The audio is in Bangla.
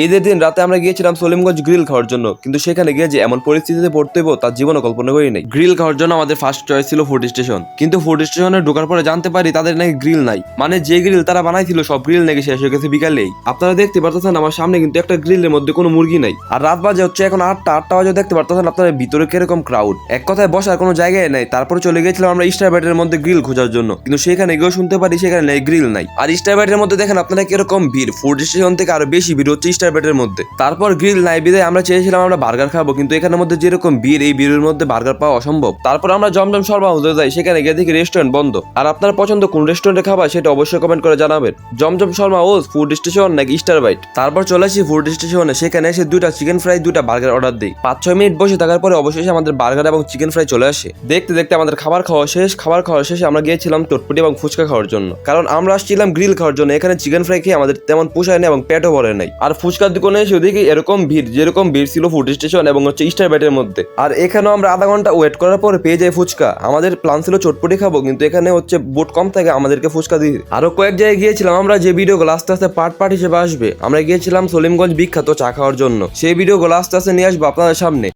ঈদের দিন রাতে আমরা গিয়েছিলাম সলিমগঞ্জ গ্রিল খাওয়ার জন্য, কিন্তু সেখানে গিয়ে যে এমন পরিস্থিতিতে পড়তে হইব তার জীবনে কল্পনা করি নাই। গ্রিল খাওয়ার জন্য আমাদের ফার্স্ট চয়েস ছিল ফুড স্টেশন, কিন্তু ফুড স্টেশনে ঢোকার পরে জানতে পারি তাদের নাকি গ্রিল নাই। মানে যে গ্রিল তারা বানাইছিল সব গ্রিল নাকি শেষ হয়ে গেছে বিকালেই। আপনারা দেখতে পারতেছেন আমার সামনে কিন্তু একটা গ্রিলের মধ্যে কোনো মুরগি নাই। আর রাত বাজে হচ্ছে এখন 8টা বাজে, দেখতে পারতেছেন আপনারা ভিতরে কিরকম ক্রাউড। এক কথায় বসার কোনো জায়গায় নাই। তারপরে চলে গেছিলাম আমরা স্টার বাইটের মধ্যে গ্রিল খোঁজার জন্য, কিন্তু সেখানে গিয়েও শুনতে পারি সেখানে নাই, গ্রিল নাই। আর স্টার বাইটের মধ্যে দেখেন আপনারা কিরকম ভিড়, ফুড স্টেশন থেকে আরো বেশি ভিড় হচ্ছে স্টার বাইটের মধ্যে। তারপর গ্রিল নাই বিদায় আমরা চেয়েছিলাম আমরা বার্গার খাবো, কিন্তু এখানের মধ্যে যেরকম ভিড়, এই ভিড়ের মধ্যে বার্গার পাওয়া অসম্ভব। তারপর আমরা জমজম শর্মা হাউসে যাই, সেখানে গিয়ে দেখি রেস্টুরেন্ট বন্ধ। আর আপনার পছন্দ কোন রেস্টুরেন্টে খাবার সেটা অবশ্যই কমেন্ট করে জানাবেন, জমজম শর্মা হাউস, ফুড স্টেশন নাকি স্টার বাইট। তারপর চলে আসি ফুড স্টেশনে, সেখানে এসে 2টা চিকেন ফ্রাই 2টা বার্গার অর্ডার দিই। 5-6 মিনিট বসে থাকার পরে অবশেষে আমাদের বার্গার এবং চিকেন ফ্রাই চলে আসে। দেখতে দেখতে আমাদের খাবার খাওয়া শেষে আমরা গিয়েছিলাম চটপটি এবং ফুচকা খাওয়ার জন্য, কারণ আমরা আসছিলাম গ্রিল খাওয়ার জন্য। এখানে চিকেন ফ্রাই খেয়ে আমাদের তেমন পোষায় না এবং পেটও ভরে নাই। আর ফুচকার দোকানে এসে দেখি এরকম ভিড়, যেরকম ভিড় ছিল ফুড স্টেশন এবং হচ্ছে স্টার বাইটের মধ্যে। আর এখানেও আমরা আধা ঘন্টা ওয়েট করার পরে পেয়ে যাই ফুচকা। আমাদের প্ল্যান ছিল চটপটি খাবো, কিন্তু এখানে হচ্ছে বুট কম থাকে, আমাদেরকে ফুচকা দিয়ে। আরো কয়েক জায়গায় গিয়েছিলাম আমরা, যে ভিডিওগুলো আস্তে আস্তে পার্ট হিসেবে আসবে। আমরা গিয়েছিলাম সলিমগঞ্জ বিখ্যাত চা খাওয়ার জন্য, সেই ভিডিওগুলো আস্তে আস্তে নিয়ে আসবো আপনাদের সামনে।